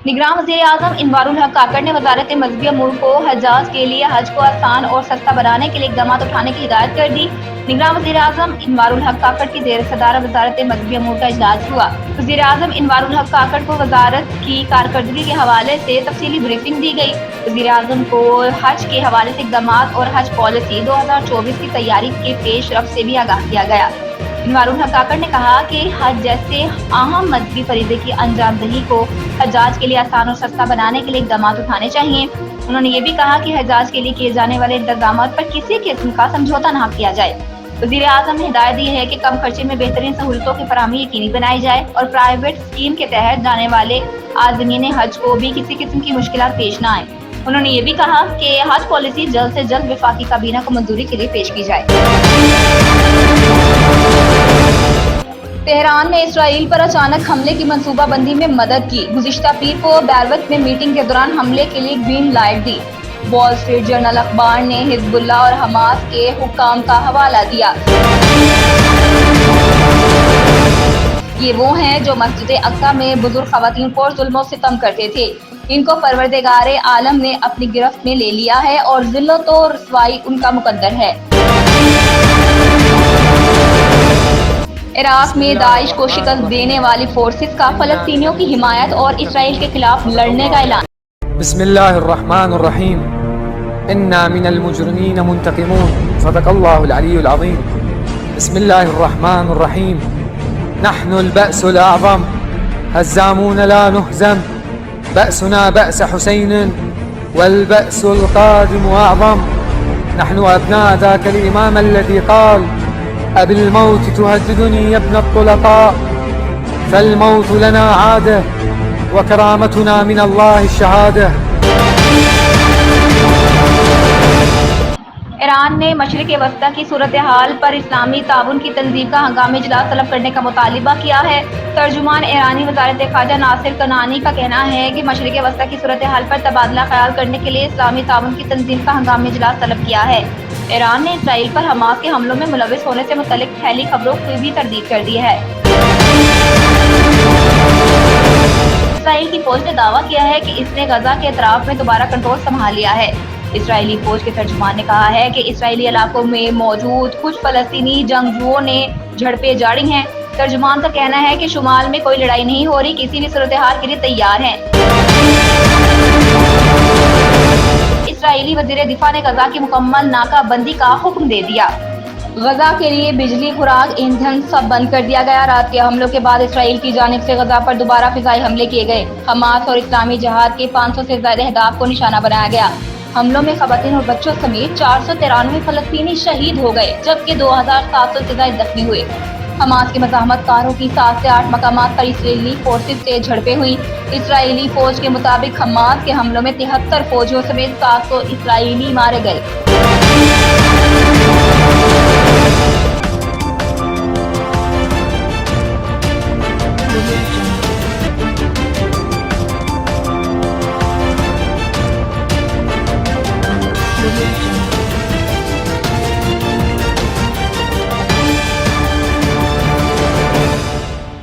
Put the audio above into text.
निगरान वज़ीर-ए-आज़म इनवारुल हक काकड़ ने वज़ारत मज़हबी अमूर को हज्जाज के लिए हज को आसान और सस्ता बनाने के लिए इक़दाम उठाने की हिदायत कर दी। निगरान वज़ीर-ए-आज़म इनवारुल हक काकड़ की ज़ेर सदारत वज़ारत मज़हबी अमूर का इजलास हुआ। वज़ीर-ए-आज़म इनवारुल हक काकड़ को वज़ारत की कारकर्दगी के हवाले से तफसीली ब्रीफिंग दी गई। वज़ीर-ए-आज़म को हज के हवाले से इक़दाम और हज पॉलिसी 2024 की तैयारी के पेश रफ्त से भी आगाह किया गया। इनवारुल हक काकड़ ने कहा कि हज जैसे अहम मज़हबी फरीज़े की अंजामदही को हज्जाज के लिए आसान और सस्ता बनाने के लिए इक़दाम उठाने चाहिए। उन्होंने ये भी कहा कि हज्जाज के लिए किए जाने वाले इंतज़ामात पर किसी किस्म का समझौता न किया जाए। वज़ीर-ए-आज़म ने हिदायत दी है कि कम खर्चे में बेहतरीन सहूलतों की फराहमी यकीनी बनाई जाए और प्राइवेट स्कीम के तहत जाने वाले आज़मीन हज को भी किसी किस्म की मुश्किलात पेश न आए। उन्होंने ये भी कहा कि हज पॉलिसी जल्द से जल्द वफाकी काबीना को मंजूरी के लिए पेश की जाए। तेहरान ने इसराइल पर अचानक हमले की मंसूबाबंदी में मदद की। गुज़िश्ता पीर को बैरूत में मीटिंग के दौरान हमले के लिए ग्रीन लाइट दी। वॉल स्ट्रीट जर्नल अखबार ने हिज़्बुल्लाह और हमास के हुक्काम का हवाला दिया। ये वो हैं जो मस्जिद अक्सा में बुजुर्ग ख़वातीन को जुल्म सितम करते थे। इनको परवरदिगारे आलम ने अपनी गिरफ्त में ले लिया है और ज़िल्लत और रुसवाई उनका मुकद्दर है। इराक में दाइश को शिकस्त देने वाली फोर्सेस का फ़लस्तीनियों की हिमायत और इसराइल के खिलाफ लड़ने का ऐलान। बिस्मिल्लाहिर्रहमानिर्रहीम। इन्ना मिनल मुजरिमीन मुंतक़िमून। सदक़ल्लाहुल अलीयुल अज़ीम। बिस्मिल्लाहिर्रहमानिर्रहीम। नहनुल बअसुल अअज़म हज़्ज़ामून ला नुहज़म बअसुना बअस हुसैन वल बअसुल क़ादिम अअज़म नहनु अब्नाअ ज़ाकल इमाम अल्लज़ी क़ाल अबिल मौत तुहद्दिदुनी या इब्न अत्तुलक़ा फल मौत लना आदह व करामतुना मिन अल्लाह शहादह। ईरान ने मशरिक़ वस्ता की सूरत हाल पर इस्लामी ताउन की तंजीम का हंगामी इजलास तलब करने का मुतालिबा किया है। तर्जुमान ईरानी वज़ारत ख़ारजा नासिर कनानी का कहना है कि मशरिक़ वस्ता की सूरत हाल पर तबादला ख्याल करने के लिए इस्लामी ताउन की तंजीम का हंगामी इजलास तलब किया है। ईरान ने इसराइल पर हमास के हमलों में मुलव्विस होने से मुतल्लिक़ फैली खबरों की भी तरदीद कर दी है। इसराइल की फौज ने दावा किया है कि इसने गजा के अतराफ में दोबारा कंट्रोल संभाल लिया है। इसराइली फौज के तर्जुमान ने कहा है कि इसराइली इलाकों में मौजूद कुछ फ़लस्तीनी जंगजुओं ने झड़पें जारी हैं। तर्जुमान का कहना है कि शुमाल में कोई लड़ाई नहीं हो रही, किसी भी सूरत हाल के लिए तैयार हैं। इसराइली वज़ीर दिफा ने गजा की मुकम्मल नाकाबंदी का हुक्म दे दिया। गजा के लिए बिजली, खुराक, ईंधन सब बंद कर दिया गया। रात के हमलों के बाद इसराइल की जानिब से गजा पर दोबारा फिजाई हमले किए गए। हमास और इस्लामी जिहाद के 500 से ज्यादा अहदाफ को निशाना बनाया गया। हमलों में खवातीन और बच्चों समेत 493 फ़लस्तीनी शहीद हो गए, जबकि 2700 से ज्यादा जख्मी हुए। हमास के मज़ाहमतकारों की 7 से 8 मकामात पर इसराइली फोर्सेस से झड़पें हुई। इसराइली फौज के मुताबिक हमास के हमलों में 73 फौजियों समेत 700 इसराइली मारे गए।